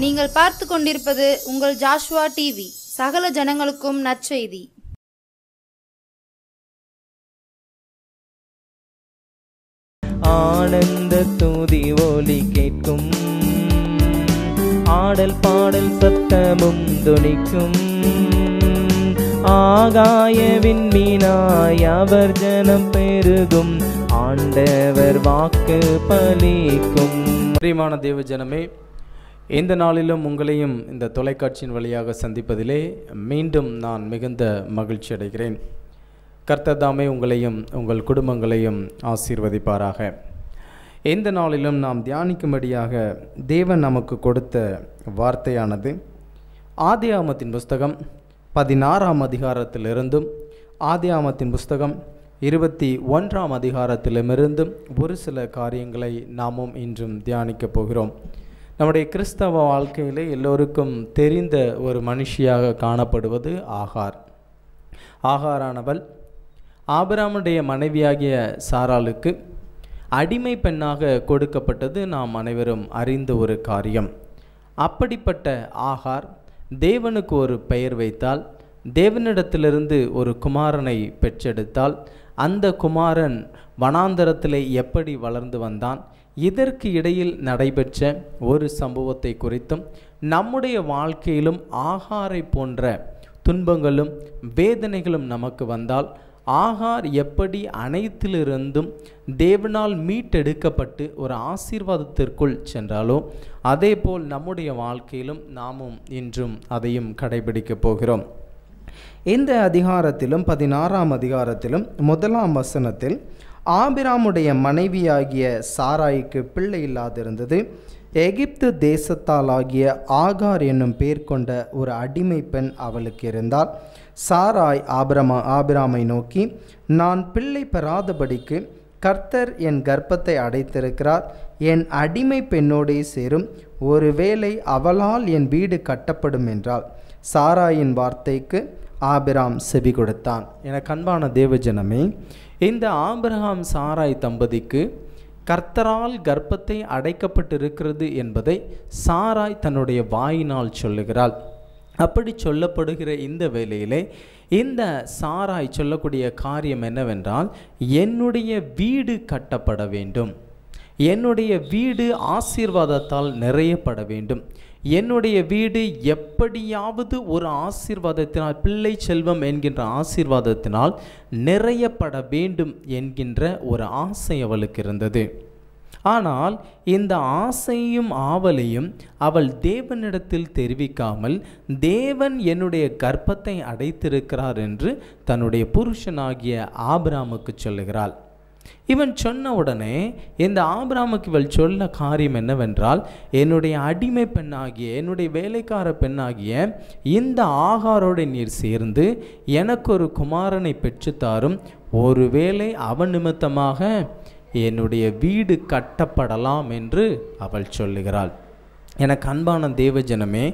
நீங்கள் பார்த்து கொண்டிருப்பது உங்கள் ஜாஷ்வா டிவி. சகல ஜனங்களுக்கும் நற்செய்தி. ஆனந்த துதி ஒலி கேட்கும், ஆடல் பாடல் சத்தமும் துணிக்கும். ஆகாய விண்மீனாய் அவர் ஜனம் பெருகும், ஆண்டவர் வாக்கு பலிக்கும். பிரியமான தேவ ஜனமே, இந்த நாளிலும் உங்களையும் இந்த தொலைக்காட்சியின் வழியாக சந்திப்பதிலே மீண்டும் நான் மிகுந்த மகிழ்ச்சி அடைகிறேன். கர்த்தர் தாமே உங்களையும் உங்கள் குடும்பங்களையும் ஆசீர்வதிப்பாராக. இந்த நாளிலும் நாம் தியானிக்கும்படியாக தேவன் நமக்கு கொடுத்த வார்த்தையானது ஆதியாகமத்தின் புஸ்தகம் 16ஆம் அதிகாரத்திலிருந்தும் ஆதியாகமத்தின் புஸ்தகம் 21ஆம் அதிகாரத்திலுமிருந்தும் ஒரு சில காரியங்களை நாமும் இன்றும் தியானிக்கப் போகிறோம். நம்முடைய கிறிஸ்தவ வாழ்க்கையிலே எல்லோருக்கும் தெரிந்த ஒரு மனுஷியாக காணப்படுவது ஆகார். ஆகாரானவள் ஆபிரகாமுடைய மனைவியாகிய சாராளுக்கு அடிமை பெண்ணாக கொடுக்கப்பட்டது நாம் அனைவரும் அறிந்த ஒரு காரியம். அப்படிப்பட்ட ஆகார் தேவனுக்கு ஒரு பெயர் வைத்தால், தேவனிடத்திலிருந்து ஒரு குமாரனை பெற்றெடுத்தால், அந்த குமாரன் வனாந்தரத்திலே எப்படி வளர்ந்து வந்தான், இதற்கு இடையில் நடைபெற்ற ஒரு சம்பவத்தை குறித்தும், நம்முடைய வாழ்க்கையிலும் ஆகாரை போன்ற துன்பங்களும் வேதனைகளும் நமக்கு வந்தால் ஆகார் எப்படி அனைத்திலிருந்தும் தேவனால் மீட்டெடுக்கப்பட்டு ஒரு ஆசீர்வாதத்திற்குள் சென்றாலோ அதே போல் நம்முடைய வாழ்க்கையிலும் நாமும் இன்றும் அதையும் கடைபிடிக்கப் போகிறோம். இந்த அதிகாரத்திலும் 16ஆம் அதிகாரத்திலும் 1ஆம் வசனத்தில் ஆபிராமுடைய மனைவியாகிய சாராய்க்கு பிள்ளை இல்லாதிருந்தது. எகிப்து தேசத்தாலாகிய ஆகார் என்னும் பேர் கொண்ட ஒரு அடிமை பெண் அவளுக்கு இருந்தால், சாராய் ஆபிராமை நோக்கி, நான் பிள்ளை பெறாதபடிக்கு கர்த்தர் என் கர்ப்பத்தை அடைத்திருக்கிறார், என் அடிமை பெண்ணோடே சேரும், ஒருவேளை அவளால் என் வீடு கட்டப்படும் என்றாள். சாராயின் வார்த்தைக்கு ஆபிராம் செவி கொடுத்தான். என அன்பான தேவஜனமே, இந்த ஆபிரகாம் சாராய் தம்பதிக்கு கர்த்தரால் கர்ப்பத்தை அடைக்கப்பட்டிருக்கிறது என்பதை சாராய் தன்னுடைய வாயினால் சொல்லுகிறாள். அப்படி சொல்லப்படுகிற இந்த வேளையிலே இந்த சாராய் சொல்லக்கூடிய காரியம் என்னவென்றால், என்னுடைய வீடு கட்டப்பட வேண்டும், என்னுடைய வீடு ஆசீர்வாதத்தால் நிறையப்பட வேண்டும், என்னுடைய வீடு எப்படியாவது ஒரு ஆசீர்வாதத்தினால், பிள்ளை செல்வம் என்கின்ற ஆசீர்வாதத்தினால் நிறையப்பட வேண்டும் என்கின்ற ஒரு ஆசை அவளுக்கு இருந்தது. ஆனால் இந்த ஆசையும் ஆவலையும் அவள் தேவனிடத்தில் தெரிவிக்காமல், தேவன் என்னுடைய கர்ப்பத்தை அடைத்திருக்கிறார் என்று தன்னுடைய புருஷனாகிய ஆபிராமுக்கு சொல்லுகிறாள். இவன் சொன்ன உடனே இந்த ஆபிராமுக்கு இவள் சொல்ல காரியம் என்னவென்றால், என்னுடைய அடிமை பெண்ணாகிய, என்னுடைய வேலைக்கார பெண்ணாகிய இந்த ஆகாரோடு நீர் சேர்ந்து எனக்கு ஒரு குமாரனை பெற்றுத்தாரும், ஒருவேளை அவன் நிமித்தமாக என்னுடைய வீடு கட்டப்படலாம் என்று அவள் சொல்லுகிறாள். எனக்கு அன்பான தேவஜனமே,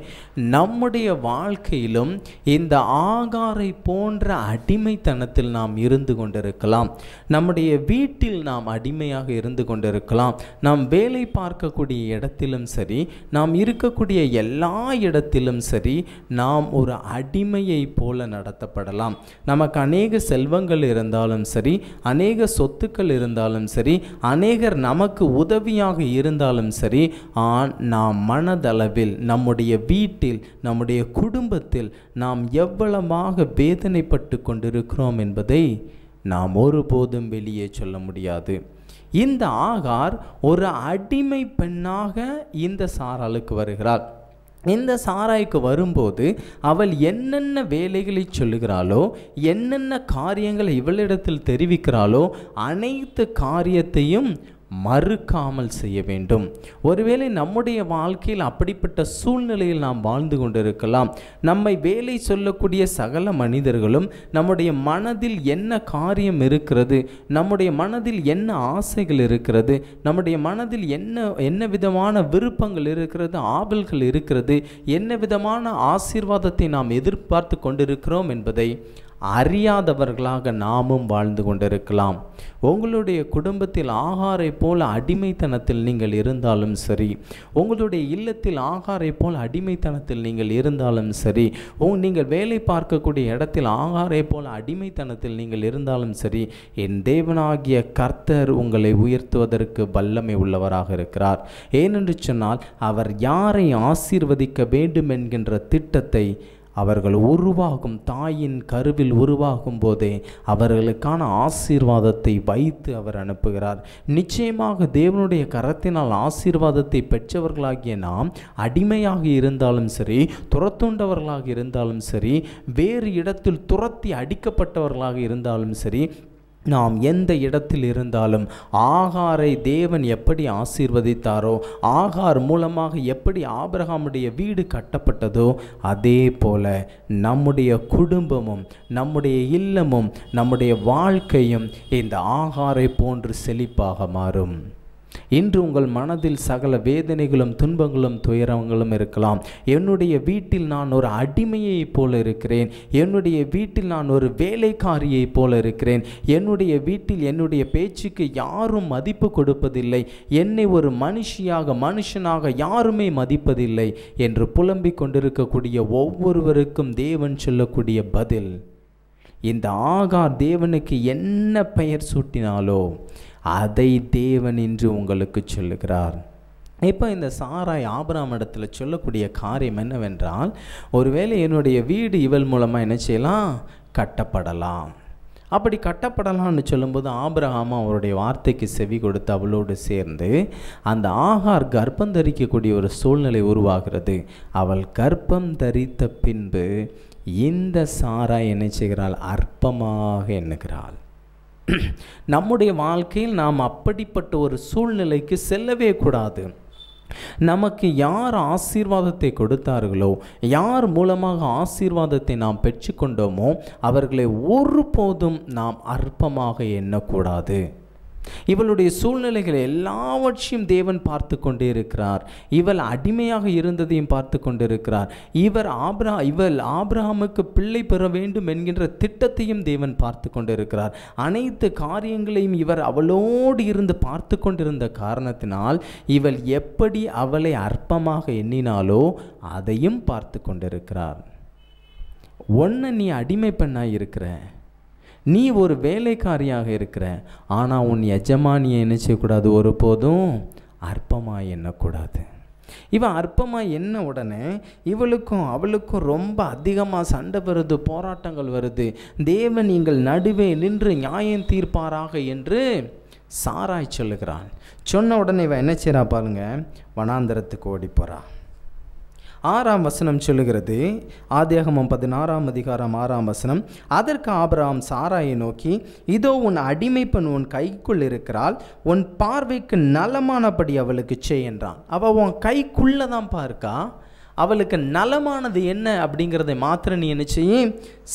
நம்முடைய வாழ்க்கையிலும் இந்த ஆகாரை போன்ற அடிமைத்தனத்தில் நாம் இருந்து கொண்டிருக்கலாம். நம்முடைய வீட்டில் நாம் அடிமையாக இருந்து கொண்டிருக்கலாம். நாம் வேலை பார்க்கக்கூடிய இடத்திலும் சரி, நாம் இருக்கக்கூடிய எல்லா இடத்திலும் சரி, நாம் ஒரு அடிமையை போல நடத்தப்படலாம். நமக்கு அநேக செல்வங்கள் இருந்தாலும் சரி, அநேக சொத்துக்கள் இருந்தாலும் சரி, அநேகர் நமக்கு உதவியாக இருந்தாலும் சரி, நாம் மனதளவில் நம்முடைய வீட்டில், நம்முடைய குடும்பத்தில் நாம் எவ்வளவாக வேதனைப்பட்டு கொண்டிருக்கிறோம் என்பதை நாம் ஒருபோதும் வெளியே சொல்ல முடியாது. இந்த ஆகார் ஒரு அடிமை பெண்ணாக இந்த சாராளுக்கு வருகிறாள். இந்த சாராய்க்கு வரும்போது அவள் என்னென்ன வேலைகளை சொல்லுகிறாளோ, என்னென்ன காரியங்களை இவளிடத்தில் தெரிவிக்கிறாளோ, அனைத்து காரியத்தையும் மறுக்காமல் செய்ய வேண்டும். ஒருவேளை நம்முடைய வாழ்க்கையில் அப்படிப்பட்ட சூழ்நிலையில் நாம் வாழ்ந்து கொண்டிருக்கலாம். நம்மை வேலை சொல்லக்கூடிய சகல மனிதர்களும் நம்முடைய மனதில் என்ன காரியம் இருக்கிறது, நம்முடைய மனதில் என்ன ஆசைகள் இருக்கிறது, நம்முடைய மனதில் என்ன விதமான விருப்பங்கள் இருக்கிறது, ஆவல்கள் இருக்கிறது, என்ன விதமான ஆசீர்வாதத்தை நாம் எதிர்பார்த்து கொண்டிருக்கிறோம் என்பதை அறியாதவர்களாக நாமும் வாழ்ந்து கொண்டிருக்கலாம். உங்களுடைய குடும்பத்தில் ஆகாரை போல அடிமைத்தனத்தில் நீங்கள் இருந்தாலும் சரி, உங்களுடைய இல்லத்தில் ஆகாரை போல் அடிமைத்தனத்தில் நீங்கள் இருந்தாலும் சரி, நீங்கள் வேலை பார்க்கக்கூடிய இடத்தில் ஆகாரை போல அடிமைத்தனத்தில் நீங்கள் இருந்தாலும் சரி, என் தேவனாகிய கர்த்தர் உங்களை உயர்த்துவதற்கு வல்லமை உள்ளவராக இருக்கிறார். ஏனென்று சொன்னால், அவர் யாரை ஆசீர்வதிக்க வேண்டும் என்கின்ற திட்டத்தை அவர்கள் உருவாகும் தாயின் கருவில் உருவாகும் போதே அவர்களுக்கான ஆசீர்வாதத்தை வைத்து அவர் அனுப்புகிறார். நிச்சயமாக தேவனுடைய கரத்தினால் ஆசீர்வாதத்தை பெற்றவர்களாகிய நாம் அடிமையாக இருந்தாலும் சரி, துரத்துண்டவர்களாக இருந்தாலும் சரி, வேறு இடத்தில் துரத்தி அடிக்கப்பட்டவர்களாக இருந்தாலும் சரி, நாம் எந்த இடத்தில் இருந்தாலும் ஆகாரை தேவன் எப்படி ஆசீர்வதித்தாரோ, ஆகார் மூலமாக எப்படி ஆபிரகாமுடைய வீடு கட்டப்பட்டதோ, அதே போல நம்முடைய குடும்பமும் நம்முடைய இல்லமும் நம்முடைய வாழ்க்கையும் இந்த ஆகாரை போன்று செழிப்பாக மாறும். இன்று உங்கள் மனதில் சகல வேதனைகளும் துன்பங்களும் துயரங்களும் இருக்கலாம். என்னுடைய வீட்டில் நான் ஒரு அடிமையைப் போல இருக்கிறேன், என்னுடைய வீட்டில் நான் ஒரு வேலைக்காரியைப் போல இருக்கிறேன், என்னுடைய வீட்டில் என்னுடைய பேச்சுக்கு யாரும் மதிப்பு கொடுப்பதில்லை, என்னை ஒரு மனுஷனாக யாருமே மதிப்பதில்லை என்று புலம்பிக் கொண்டிருக்கக்கூடிய ஒவ்வொருவருக்கும் தேவன் சொல்லக்கூடிய பதில், இந்த ஆகார் தேவனுக்கு என்ன பெயர் சூட்டினாலோ அதை தேவன் இன்று உங்களுக்கு சொல்லுகிறார். இப்போ இந்த சாராய் ஆபிரகாம் இடத்துல சொல்லக்கூடிய காரியம் என்னவென்றால், ஒருவேளை என்னுடைய வீடு இவள் மூலமாக என்ன செய்யலாம், கட்டப்படலாம். அப்படி கட்டப்படலாம்னு சொல்லும்போது ஆபிரகாம் அவருடைய வார்த்தைக்கு செவி கொடுத்து அவளோடு சேர்ந்து அந்த ஆகார் கர்ப்பம் தரிக்கக்கூடிய ஒரு சூழ்நிலை உருவாகிறது. அவள் கர்ப்பம் தரித்த பின்பு இந்த சாராய் என்ன செய்கிறாள், அற்பமாக எண்ணுகிறாள். நம்முடைய வாழ்க்கையில் நாம் அப்படிப்பட்ட ஒரு சூழ்நிலைக்கு செல்லவே கூடாது. நமக்கு யார் ஆசீர்வாதத்தை கொடுத்தார்களோ, யார் மூலமாக ஆசீர்வாதத்தை நாம் பெற்றுக்கொண்டோமோ, அவர்களை ஒருபோதும் நாம் அற்பமாக எண்ணக்கூடாது. இவளுடைய சூழ்நிலைகள் எல்லாவற்றையும் தேவன் பார்த்து கொண்டே இருக்கிறார். இவள் அடிமையாக இருந்ததையும் பார்த்து கொண்டிருக்கிறார். இவள் ஆபிரகாமுக்கு பிள்ளை பெற வேண்டும் என்கின்ற திட்டத்தையும் தேவன் பார்த்து கொண்டிருக்கிறார். அனைத்து காரியங்களையும் இவர் அவளோடு இருந்து பார்த்து கொண்டிருந்த காரணத்தினால் இவள் எப்படி அவளை அற்பமாக எண்ணினாலோ அதையும் பார்த்து கொண்டிருக்கிறார். ஒன்று, நீ அடிமை பெண்ணாக இருக்கிற, நீ ஒரு வேலைக்காரியாக இருக்கிற, ஆனால் உன் எஜமானியை என்ன செய்யக்கூடாது, ஒருபோதும் அற்பமாக எண்ணக்கூடாது. இவன் அற்பமாக எண்ண உடனே இவளுக்கும் அவளுக்கும் ரொம்ப அதிகமாக சண்டை வருது, போராட்டங்கள் வருது. தேவன் நீங்கள் நடுவே நின்று நியாயம் தீர்ப்பாராக என்று சாராய் சொல்லுகிறான். சொன்ன உடனே இவன் என்ன செய்கிறா பாருங்க, வனாந்தரத்துக்கு ஓடி போகிறா. 6ஆம் வசனம் சொல்லுகிறது, ஆதியாகமம் 16ஆம் அதிகாரம் 6ஆம் வசனம், அதற்கு ஆபிரகாம் சாராயை நோக்கி, இதோ உன் அடிமை பெண் உன் கைக்குள் இருக்கிறாள், உன் பார்வைக்கு நலமானபடி அவளுக்கு செய் என்றான். அவள் உன் கைக்குள்ளே தான் பார்க்கா, அவளுக்கு நலமானது என்ன அப்படிங்கிறதை மாத்திரம் நீ என்ன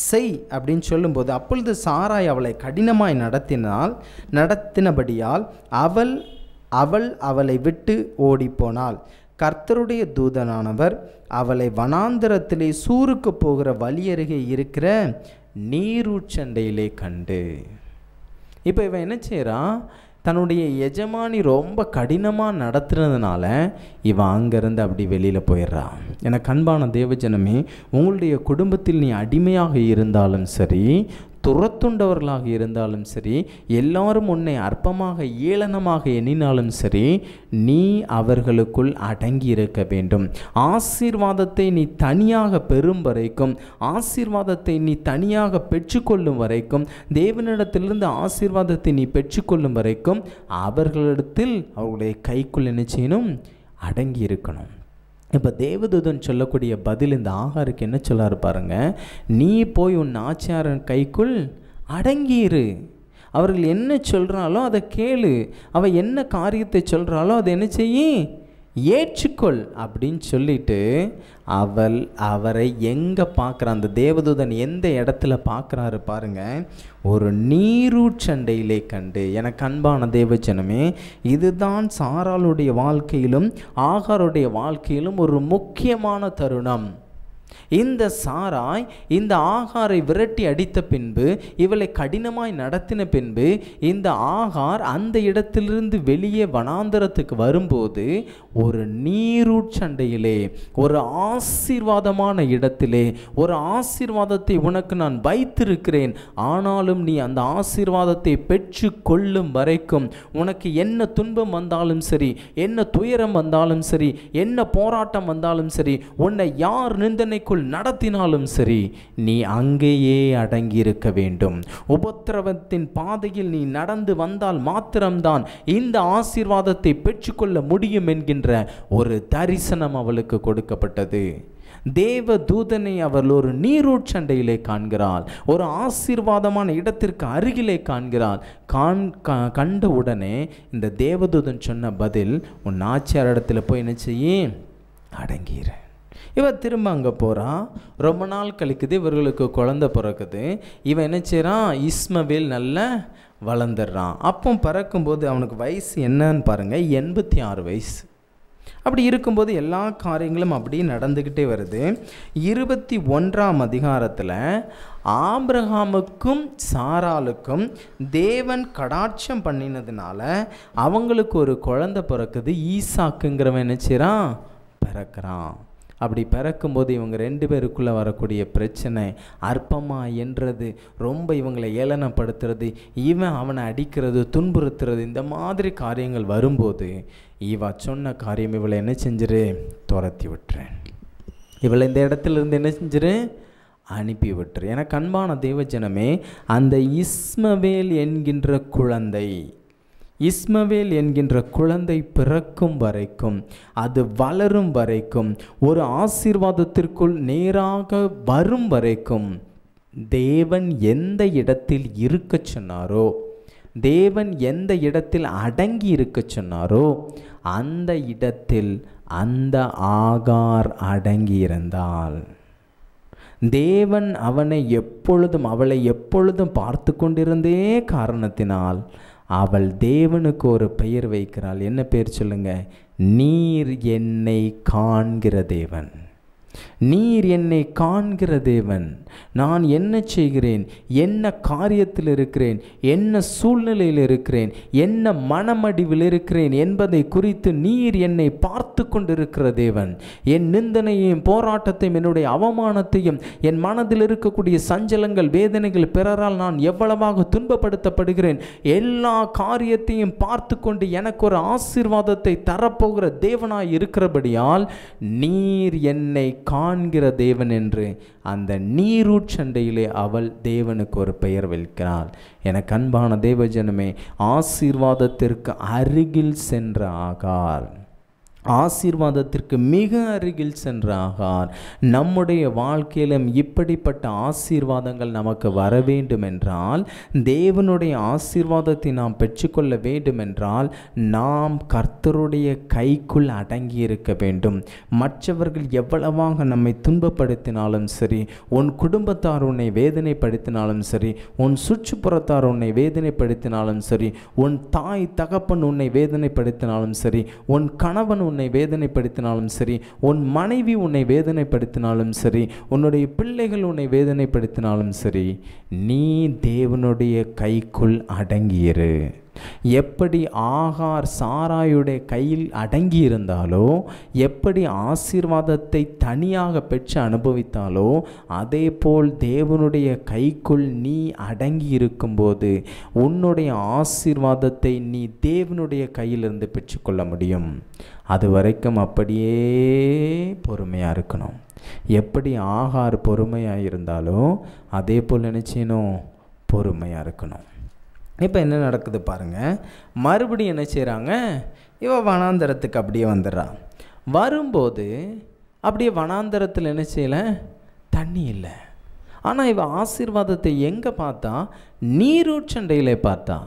செய் அப்படின்னு சொல்லும்போது, அப்பொழுது சாராய் அவளை கடினமாய் நடத்தினபடியால் அவளை விட்டு ஓடிப்போனாள். கர்த்தருடைய தூதனானவர் அவளை வனாந்தரத்திலே சூருக்கு போகிற வழி அருகே இருக்கிற நீரூற்றண்டையிலே கண்டு. இப்போ இவன் என்ன செய்கிறான், தன்னுடைய எஜமானி ரொம்ப கடினமாக நடத்துறதுனால இவன் அங்கேருந்து அப்படி வெளியில் போயிடுறான். எனக்கு அன்பான தேவஜனமே, உங்களுடைய குடும்பத்தில் நீ அடிமையாக இருந்தாலும் சரி, துரத்துண்டவர்களாக இருந்தாலும் சரி, எல்லாரும் உன்னை அற்பமாக ஏளனமாக எண்ணினாலும் சரி, நீ அவர்களுக்குள் அடங்கி இருக்க வேண்டும். ஆசீர்வாதத்தை நீ தனியாக பெறும் வரைக்கும், ஆசீர்வாதத்தை நீ தனியாக பெற்றுக்கொள்ளும் வரைக்கும், தேவனிடத்திலிருந்து ஆசீர்வாதத்தை நீ பெற்றுக்கொள்ளும் வரைக்கும் அவர்களிடத்தில் அவருடைய கைக்குள் என்ன செய்யணும், அடங்கி இருக்கணும். இப்போ தேவதூதன் சொல்லக்கூடிய பதில் இந்த ஆகாருக்கு என்ன சொல்லாரு பாருங்க, நீ போய் உன் ஆச்சாரன் கைக்குள் அடங்கியிரு, அவர்கள் என்ன சொல்கிறாலோ அதை கேளு, அவள் என்ன காரியத்தை சொல்கிறாலோ அதை என்ன செய்ய, ஏற்றுக்கொள் அப்படின்னு சொல்லிட்டு அவரை எங்கே பார்க்குற, அந்த தேவதூதன் எந்த இடத்துல பார்க்குறாரு பாருங்க, ஒரு நீரூற்றண்டையிலே கண்டு. எனக்கு அன்பான தேவஜனமே, இதுதான் சாராளுடைய வாழ்க்கையிலும் ஆகாருடைய வாழ்க்கையிலும் ஒரு முக்கியமான தருணம். இந்த சாராய் இந்த ஆகாரை விரட்டி அடித்த பின்பு, இவளை கடினமாய் நடத்தின பின்பு, இந்த ஆகார் அந்த இடத்திலிருந்து வெளியே வனாந்தரத்துக்கு வரும்போது ஒரு நீரூற்றண்டையிலே, ஒரு ஆசீர்வாதமான இடத்திலே, ஒரு ஆசீர்வாதத்தை உனக்கு நான் வைத்திருக்கிறேன், ஆனாலும் நீ அந்த ஆசீர்வாதத்தை பெற்று கொள்ளும் வரைக்கும் உனக்கு என்ன துன்பம் வந்தாலும் சரி, என்ன துயரம் வந்தாலும் சரி, என்ன போராட்டம் வந்தாலும் சரி, உன்னை யார் நிந்தனைக்குள் நடத்தினாலும் சரி, நீ அங்கேயே அடங்கியிருக்க வேண்டும். உபத்திரவத்தின் பாதையில் நீ நடந்து வந்தால் மாத்திரம்தான் இந்த ஆசீர்வாதத்தை பெற்றுக்கொள்ள முடியும் என்கின்ற ஒரு தரிசனம் அவளுக்கு கொடுக்கப்பட்டது. தேவ தூதனை அவள் ஒரு நீரூற்றண்டையிலே காண்கிறாள், ஒரு ஆசீர்வாதமான இடத்திற்கு அருகிலே காண்கிறாள். கண்ட உடனே இந்த தேவதூதன் சொன்ன பதில், உன் ஆச்சியார் இடத்துல போய் என்ன செய்ய, அடங்கிற. இவன் திரும்ப அங்கே போகிறான். ரொம்ப நாள் கழிக்குது, இவர்களுக்கு குழந்தை பிறக்குது. இவன் என்ன செய்கிறான், இஸ்மவேல் நல்லா வளர்ந்துடுறான். அப்போ பிறக்கும்போது அவனுக்கு வயசு என்னன்னு பாருங்கள், 86 வயசு. அப்படி இருக்கும்போது எல்லா காரியங்களும் அப்படியே நடந்துக்கிட்டே வருது. 21ஆம் அதிகாரத்தில் ஆபிரகாமுக்கும் சாராளுக்கும் தேவன் கடாட்சம் பண்ணினதுனால அவங்களுக்கு ஒரு குழந்தை பிறக்குது. ஈசாக்குங்கிறவன் என்ன செய்கிறான், பிறக்கிறான். அப்படி பிறக்கும்போது இவங்க 2 பேருக்குள்ளே வரக்கூடிய பிரச்சனை, அற்பமா என்றது, ரொம்ப இவங்களை ஏளனப்படுத்துறது, இவன் அவனை அடிக்கிறது, துன்புறுத்துறது, இந்த மாதிரி காரியங்கள் வரும்போது இவ சொன்ன காரியம், இவளை என்ன செஞ்சிரு, துரத்தி விட்டுறேன், இவளை இந்த இடத்துல இருந்து என்ன செஞ்சிரு, அனுப்பி விட்டுரு. எனக்கு அன்பான தேவஜனமே, அந்த இஸ்மவேல் என்கின்ற குழந்தை, இஸ்மவேல் என்கின்ற குழந்தை பிறக்கும் வரைக்கும், அது வளரும் வரைக்கும், ஒரு ஆசீர்வாதத்திற்குள் நேராக வரும் வரைக்கும், தேவன் எந்த இடத்தில் இருக்க சொன்னாரோ, தேவன் எந்த இடத்தில் அடங்கி இருக்க சொன்னாரோ அந்த இடத்தில் அந்த ஆகார் அடங்கி இருந்தாள். தேவன் அவனை எப்பொழுதும், அவளை எப்பொழுதும் பார்த்து கொண்டிருந்தே காரணத்தினால் அவள் தேவனுக்கு ஒரு பெயர் வைக்கிறாள். என்ன பெயர் சொல்லுங்க, நீர் என்னை காண்கிற தேவன். நீர் என்னை காண்கிற தேவன். நான் என்ன செய்கிறேன், என்ன காரியத்தில் இருக்கிறேன், என்ன சூழ்நிலையில் இருக்கிறேன், என்ன மனமடிவில் இருக்கிறேன் என்பதை குறித்து நீர் என்னை பார்த்து கொண்டிருக்கிற தேவன். என் நிந்தனையையும் போராட்டத்தையும் என்னுடைய அவமானத்தையும் என் மனதில் இருக்கக்கூடிய சஞ்சலங்கள், வேதனைகள், பிறரால் நான் எவ்வளவாக துன்பப்படுத்தப்படுகிறேன், எல்லா காரியத்தையும் பார்த்து கொண்டு எனக்கு ஒரு ஆசீர்வாதத்தை தரப்போகிற தேவனாய் இருக்கிறபடியால் நீர் என்னை காண்கிற தேவன் என்று அந்த நீரூற்றண்டையிலே அவள் தேவனுக்கு ஒரு பெயர் வைக்கிறாள். எனக்கு அன்பான தேவஜனமே, ஆசீர்வாதத்திற்கு அருகில் சென்ற ஆகார், ஆசீர்வாதத்திற்கு மிக அருகில் சென்ற ஆகார், நம்முடைய வாழ்க்கையிலும் இப்படிப்பட்ட ஆசீர்வாதங்கள் நமக்கு வர வேண்டும் என்றால், தேவனுடைய ஆசீர்வாதத்தை நாம் பெற்றுக்கொள்ள வேண்டும் என்றால் நாம் கர்த்தருடைய கைக்குள் அடங்கி இருக்க வேண்டும். மற்றவர்கள் எவ்வளவாக நம்மை துன்பப்படுத்தினாலும் சரி, உன் குடும்பத்தார் உன்னை வேதனைப்படுத்தினாலும் சரி, உன் சுற்றுப்புறத்தார் உன்னை வேதனைப்படுத்தினாலும் சரி, உன் தாய் தகப்பன் உன்னை வேதனைப்படுத்தினாலும் சரி, உன் கணவன் உன்னை வேதனைப்படுத்தினாலும் சரி, உன் மனைவி உன்னை வேதனைப்படுத்தினாலும் சரி, உன்னுடைய பிள்ளைகள் உன்னை வேதனைப்படுத்தினாலும் சரி, நீ தேவனுடைய கைக்குள் அடங்கியிரு. எப்படி ஆகார் சாராயுடைய கையில் அடங்கி இருந்தாலோ, எப்படி ஆசீர்வாதத்தை தனியாக பெற்று அனுபவித்தாலோ, அதே போல் தேவனுடைய கைக்குள் நீ அடங்கி இருக்கும்போது உன்னுடைய ஆசீர்வாதத்தை நீ தேவனுடைய கையிலிருந்து பெற்றுக்கொள்ள முடியும். அது வரைக்கும் அப்படியே பொறுமையாக இருக்கணும். எப்படி ஆகார் பொறுமையாக இருந்தாலோ அதே போல் நினச்சினோம், பொறுமையாக இருக்கணும். இப்போ என்ன நடக்குது பாருங்கள், மறுபடியும் என்ன செய்கிறாங்க, இவ வனாந்தரத்துக்கு அப்படியே வந்துடுறான். வரும்போது அப்படியே வனாந்தரத்தில் என்ன செய்யலை, தண்ணி இல்லை. ஆனால் இவ ஆசீர்வாதத்தை எங்கே பார்த்தா, நீரூற்றண்டையிலே பார்த்தா.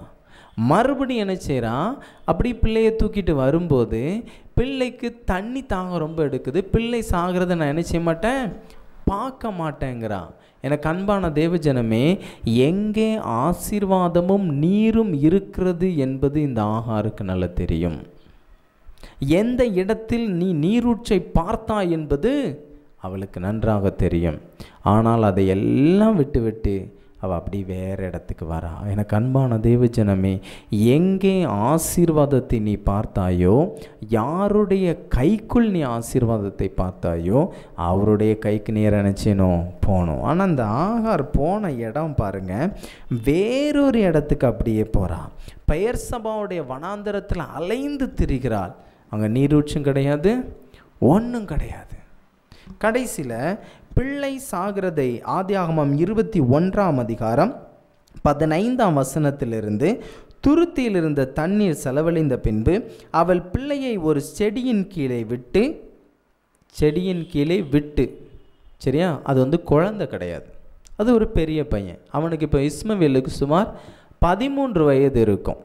மறுபடியும் என்ன செய்கிறான், அப்படி பிள்ளையை தூக்கிட்டு வரும்போது பிள்ளைக்கு தண்ணி தாகம் ரொம்ப எடுக்குது. பிள்ளை சாகிறத நான் என்ன செய்ய மாட்டேன், பார்க்க மாட்டேங்கிறான். எனக்கு அன்பான தேவஜனமே, எங்கே ஆசீர்வாதமும் நீரும் இருக்கிறது என்பது இந்த ஆகாருக்கு நல்லா தெரியும். எந்த இடத்தில் நீ நீரூற்றை பார்த்தா என்பது அவளுக்கு நன்றாக தெரியும். ஆனால் அதை எல்லாம் விட்டு அவள் அப்படி வேறு இடத்துக்கு வரா. எனக்கு அன்பான தேவஜனமே, எங்கே ஆசீர்வாதத்தை நீ பார்த்தாயோ, யாருடைய கைக்குள் நீ ஆசீர்வாதத்தை பார்த்தாயோ, அவருடைய கைக்கு நேர நினச்சினோம் போகணும். ஆனால் அந்த ஆகார் போன இடம் பாருங்கள், வேறொரு இடத்துக்கு அப்படியே போகிறா. பெயர்சபாவுடைய வனாந்தரத்தில் அலைந்து திரிகிறாள். அங்கே நீரூற்றும் கிடையாது, ஒன்றும் கிடையாது. கடைசியில் பிள்ளை சாகிறதை ஆதியாகமம் 21ஆம் அதிகாரம் 15ஆம் வசனத்திலிருந்து, துருத்தியில் இருந்த தண்ணீர் செலவழிந்த பின்பு அவள் பிள்ளையை ஒரு செடியின் கீழே விட்டு சரியா, அது குழந்தை கிடையாது, அது ஒரு பெரிய பையன். அவனுக்கு இப்போ இஸ்மவேலுக்கு சுமார் 13 வயது இருக்கும்.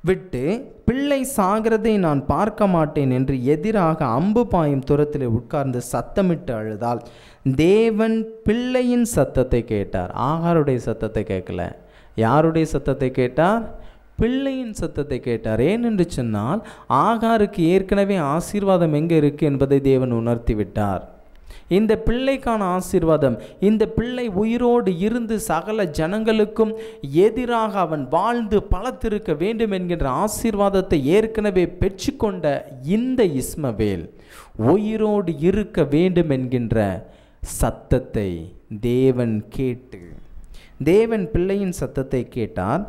விட்டு, பிள்ளை சாகிறதை நான் பார்க்க மாட்டேன் என்று எதிராக அம்பு பாயும் தூரத்தில் உட்கார்ந்து சத்தமிட்டு அழுதாள். தேவன் பிள்ளையின் சத்தத்தை கேட்டார். ஆகாருடைய சத்தத்தை கேட்கல. யாருடைய சத்தத்தை கேட்டார்? பிள்ளையின் சத்தத்தை கேட்டார். ஏனென்று சொன்னால் ஆகாருக்கு ஏற்கனவே ஆசீர்வாதம் எங்கே இருக்குது என்பதை தேவன் உணர்த்தி விட்டார். இந்த பிள்ளைக்கான ஆசீர்வாதம், இந்த பிள்ளை உயிரோடு இருந்து சகல ஜனங்களுக்கும் எதிராக அவன் வாழ்ந்து பலத்திருக்க வேண்டும் என்கின்ற ஆசீர்வாதத்தை ஏற்கனவே பெற்றுக்கொண்ட இந்த இஸ்மவேல் உயிரோடு இருக்க வேண்டும் என்கின்ற சத்தத்தை தேவன் கேட்டு, தேவன் பிள்ளையின் சத்தத்தை கேட்டார்.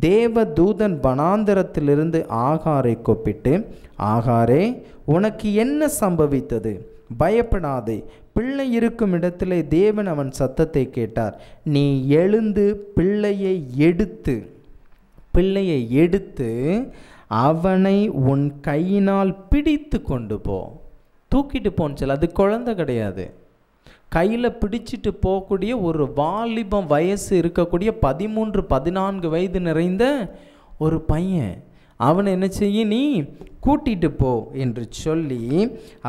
தேவதூதன் வனாந்தரத்திலிருந்து ஆகாரை கூப்பிட்டு, ஆகாரே, உனக்கு என்ன சம்பவித்தது? பயப்படாதே, பிள்ளை இருக்கும் இடத்திலே தேவன் அவன் சத்தத்தை கேட்டார். நீ எழுந்து பிள்ளையை எடுத்து அவனை உன் கையினால் பிடித்து கொண்டு போ. தூக்கிட்டு போன்னு சொல்ல, அது குழந்தை கிடையாது. கையில் பிடிச்சிட்டு போகக்கூடிய ஒரு வாலிபம் வயசு இருக்கக்கூடிய 13-14 வயது நிறைந்த ஒரு பையன். அவனை என்ன செய்ய, நீ கூட்டிட்டு போ என்று சொல்லி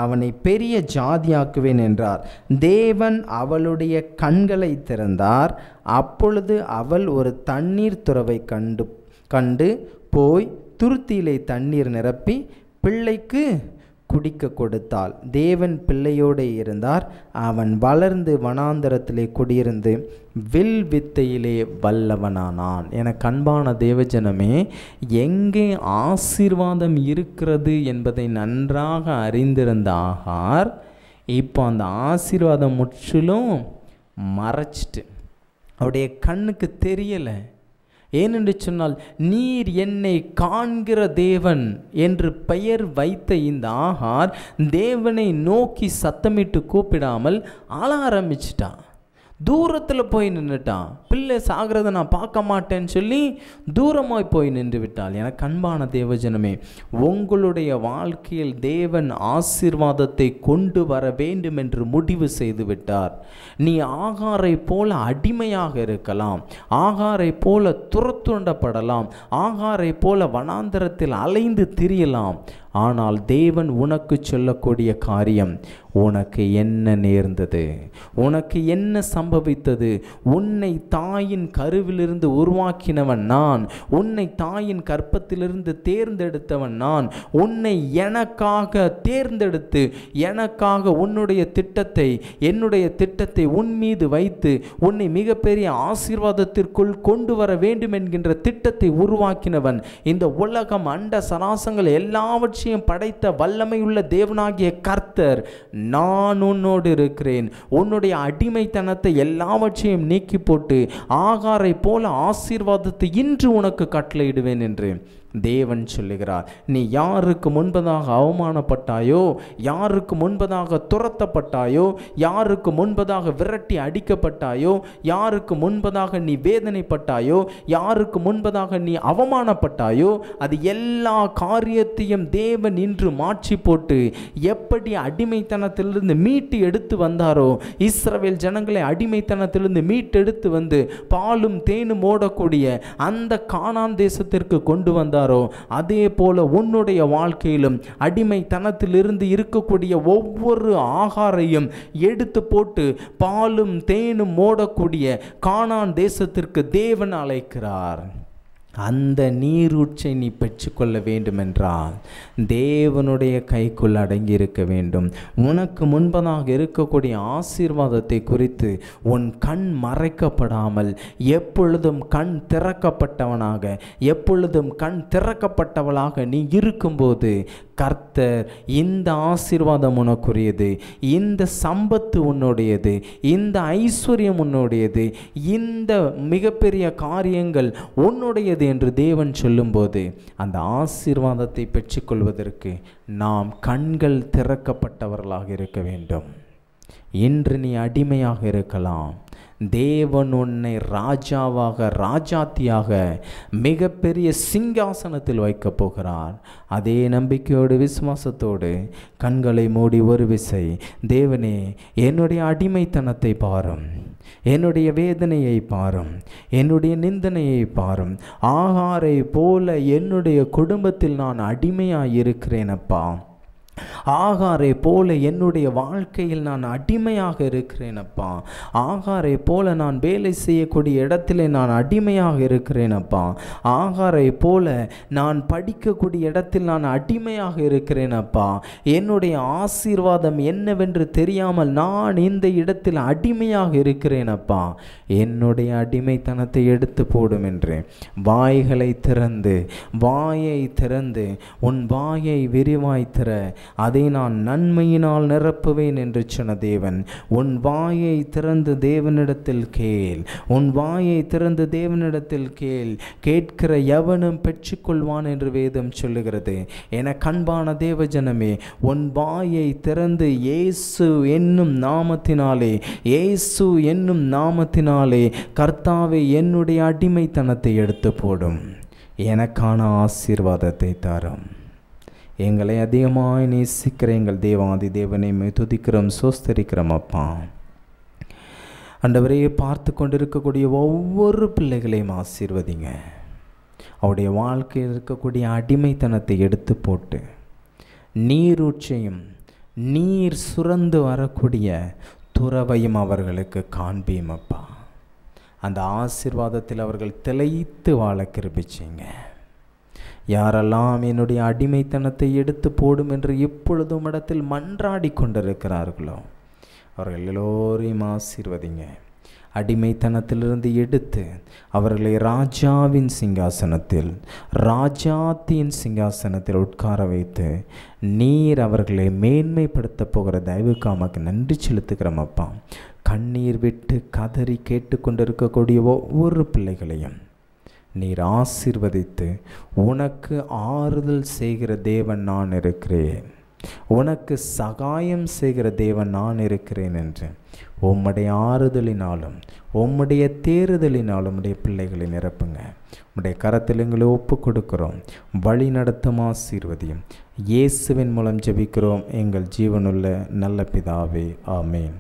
அவனை பெரிய ஜாதியாக்குவேன் என்றார். தேவன் அவளுடைய கண்களை திறந்தார். அப்பொழுது அவள் ஒரு தண்ணீர் துறவை கண்டு போய் துருத்தியிலே தண்ணீர் நிரப்பி பிள்ளைக்கு குடிக்க கொடுத்தாள். தேவன் பிள்ளையோடு இருந்தார். அவன் வளர்ந்து வனாந்தரத்திலே குடியிருந்து வில் வித்தையிலே வல்லவனானான். என அன்பான தேவஜனமே, எங்கே ஆசீர்வாதம் இருக்கிறது என்பதை நன்றாக அறிந்திருந்த ஆகார் இப்போ அந்த ஆசீர்வாதம் முற்றிலும் மறைச்சிட்டு, அவருடைய கண்ணுக்கு தெரியலை. ஏனென்று சொன்னால், நீர் என்னை காண்கிற தேவன் என்று பெயர் வைத்த இந்த ஆகார் தேவனை நோக்கி சத்தமிட்டு கூப்பிடாமல் ஆள ஆரம்பிச்சிட்டான். தூரத்தில் போய் நின்றுட்டான். பிள்ளை சாகிறத நான் பார்க்க மாட்டேன்னு சொல்லி தூரமாய் போய் நின்று விட்டாள். எனக்கு அன்பான தேவஜனமே, உங்களுடைய வாழ்க்கையில் தேவன் ஆசீர்வாதத்தை கொண்டு வர வேண்டும் என்று முடிவு செய்து விட்டார். நீ ஆகாரை போல அடிமையாக இருக்கலாம், ஆகாரை போல துரத்துண்டப்படலாம், ஆகாரை போல வனாந்தரத்தில் அலைந்து திரியலாம். ஆனால் தேவன் உனக்கு சொல்லக்கூடிய காரியம், உனக்கு என்ன நேர்ந்தது, உனக்கு என்ன சம்பவித்தது? உன்னை தாயின் கருவிலிருந்து உருவாக்கினவன் நான், உன்னை தாயின் கற்பத்திலிருந்து தேர்ந்தெடுத்தவன் நான். உன்னை எனக்காக தேர்ந்தெடுத்து எனக்காக உன்னுடைய திட்டத்தை, என்னுடைய திட்டத்தை உன் மீது வைத்து உன்னை மிகப்பெரிய ஆசீர்வாதத்திற்குள் கொண்டு வர வேண்டும் என்கின்ற திட்டத்தை உருவாக்கினவன். இந்த உலகம், அண்ட சராசங்கள் எல்லாவற்றையும் படைத்த வல்லமையுள்ள தேவனாகிய கர்த்தர், நான் உன்னோடு இருக்கிறேன். உன்னுடைய அடிமைத்தனத்தை எல்லாவற்றையும் நீக்கி போட்டு ஆகாரை போல ஆசீர்வாதத்தை இன்று உனக்கு கட்டளையிடுவேன் என்று தேவன் சொல்லுகிறார். நீ யாருக்கு முன்பதாக அவமானப்பட்டாயோ, யாருக்கு முன்பதாக துரத்தப்பட்டாயோ, யாருக்கு முன்பதாக விரட்டி அடிக்கப்பட்டாயோ, யாருக்கு முன்பதாக நீ வேதனைப்பட்டாயோ, யாருக்கு முன்பதாக நீ அவமானப்பட்டாயோ, அது எல்லா காரியத்தையும் தேவன் இன்று மாற்றி போட்டு எப்படி அடிமைத்தனத்திலிருந்து மீட்டு எடுத்து வந்தாரோ, இஸ்ரவேல் ஜனங்களை அடிமைத்தனத்திலிருந்து மீட்டெடுத்து வந்து பாலும் தேனும் ஓடக்கூடிய அந்த கானான் தேசத்திற்கு கொண்டு வந்தார். அதே போல உன்னுடைய வாழ்க்கையிலும் அடிமைத்தனத்திலிருந்து இருக்கக்கூடிய ஒவ்வொரு ஆகாரையும் எடுத்து போட்டு பாலும் தேனும் ஓடக்கூடிய கானான் தேசத்திற்கு தேவன் அழைக்கிறார். அந்த நீரூற்றை நீ பெற்றுக்கொள்ள வேண்டுமென்றால் தேவனுடைய கைக்குள் அடங்கி இருக்க வேண்டும். உனக்கு முன்பதாக இருக்கக்கூடிய ஆசீர்வாதத்தை குறித்து உன் கண் மறைக்கப்படாமல் எப்பொழுதும் கண் திறக்கப்பட்டவனாக, எப்பொழுதும் கண் திறக்கப்பட்டவளாக நீ இருக்கும்போது கர்த்தர் இந்த ஆசீர்வாதம் உனக்குரியது, இந்த சம்பத்து உன்னுடையது, இந்த ஐஸ்வர்யம் உன்னுடையது, இந்த மிகப்பெரிய காரியங்கள் உன்னுடையது என்று தேவன் சொல்லும்போது அந்த ஆசீர்வாதத்தை பெற்றுக்கொள்வதற்கு நாம் கண்கள் திறக்கப்பட்டவர்களாக இருக்க வேண்டும். இன்று நீ அடிமையாக இருக்கலாம், தேவன் உன்னை ராஜாவாக, ராஜாத்தியாக மிகப்பெரிய சிங்காசனத்தில் வைக்கப் போகிறார். அதே நம்பிக்கையோடு விசுவாசத்தோடு கண்களை மூடி ஒரு விசை, தேவனே என்னுடைய அடிமைத்தனத்தை பாரும், என்னுடைய வேதனையை பாரும், என்னுடைய நிந்தனையை பாரும். ஆகாரை போல என்னுடைய குடும்பத்தில் நான் அடிமையாக இருக்கிறேன் அப்பா. ஆகாரை போல என்னுடைய வாழ்க்கையில் நான் அடிமையாக இருக்கிறேன் அப்பா. ஆகாரை போல நான் வேலை செய்யக்கூடிய இடத்துல நான் அடிமையாக இருக்கிறேன் அப்பா. ஆகாரை போல நான் படிக்கக்கூடிய இடத்தில் நான் அடிமையாக இருக்கிறேன் அப்பா. என்னுடைய ஆசீர்வாதம் என்னவென்று தெரியாமல் நான் இந்த இடத்தில் அடிமையாக இருக்கிறேன் அப்பா. என்னுடைய அடிமைத்தனத்தை எடுத்து போடும் என்று வாய்களை திறந்து, வாயை திறந்து, உன் வாயை விரிவாய் திற, அதை நான் நன்மையினால் நிரப்புவேன் என்று சொன்ன தேவன். உன் வாயை திறந்து தேவனிடத்தில் கேள், உன் வாயை திறந்து தேவனிடத்தில் கேள். கேட்கிற எவனும் பெற்றுக்கொள்வான் என்று வேதம் சொல்லுகிறது. என கண்பான தேவஜனமே, உன் வாயை திறந்து இயேசு என்னும் நாமத்தினாலே, இயேசு என்னும் நாமத்தினாலே கர்த்தாவே என்னுடைய அடிமைத்தனத்தை எடுத்து போடும், எனக்கான ஆசீர்வாதத்தை தரும். எங்களை அதிகமாய் நேசிக்கிற எங்கள் தேவாதி தேவனை துதிக்கிறோம், சோஸ்தரிக்கிறோம் அப்பா. ஆண்டவரே, பார்த்து கொண்டிருக்கக்கூடிய ஒவ்வொரு பிள்ளைகளையும் ஆசீர்வதிங்க. அவருடைய வாழ்க்கையில் இருக்கக்கூடிய அடிமைத்தனத்தை எடுத்து போட்டு நீரூற்றையும் நீர் சுரந்து வரக்கூடிய துறவையும் அவர்களுக்கு காண்பியும் அப்பா. அந்த ஆசீர்வாதத்தில் அவர்கள் திளைத்து வாழ கிருபிச்சிங்க. யாரெல்லாம் என்னுடைய அடிமைத்தனத்தை எடுத்து போடும் என்று எப்பொழுதும் இடத்தில் மன்றாடி கொண்டிருக்கிறார்களோ அவர்கள் எல்லோரையும் ஆசீர்வதிங்க. அடிமைத்தனத்திலிருந்து எடுத்து அவர்களை ராஜாவின் சிங்காசனத்தில், ராஜாத்தியின் சிங்காசனத்தில் உட்கார வைத்து நீர் அவர்களை மேன்மைப்படுத்த போகிற தயவுக்காமக்கு நன்றி செலுத்துகிறோம் அப்பா. கண்ணீர் விட்டு கதறி கேட்டுக்கொண்டிருக்கக்கூடிய ஒவ்வொரு பிள்ளைகளையும் நீர் ஆசீர்வதித்து, உனக்கு ஆறுதல் செய்கிற தேவன் நான் இருக்கிறேன், உனக்கு சகாயம் செய்கிற தேவன் நான் இருக்கிறேன் என்று உம்முடைய ஆறுதலினாலும் உம்முடைய தேறுதலினாலும் உடைய பிள்ளைகளை நிரப்புங்க. உடைய கரத்தில் எங்களை ஒப்பு கொடுக்கிறோம். வழி நடத்தும் ஆசீர்வதியும். இயேசுவின் மூலம் ஜெபிக்கிறோம் எங்கள் ஜீவனுள்ள நல்ல பிதாவே, ஆமேன்.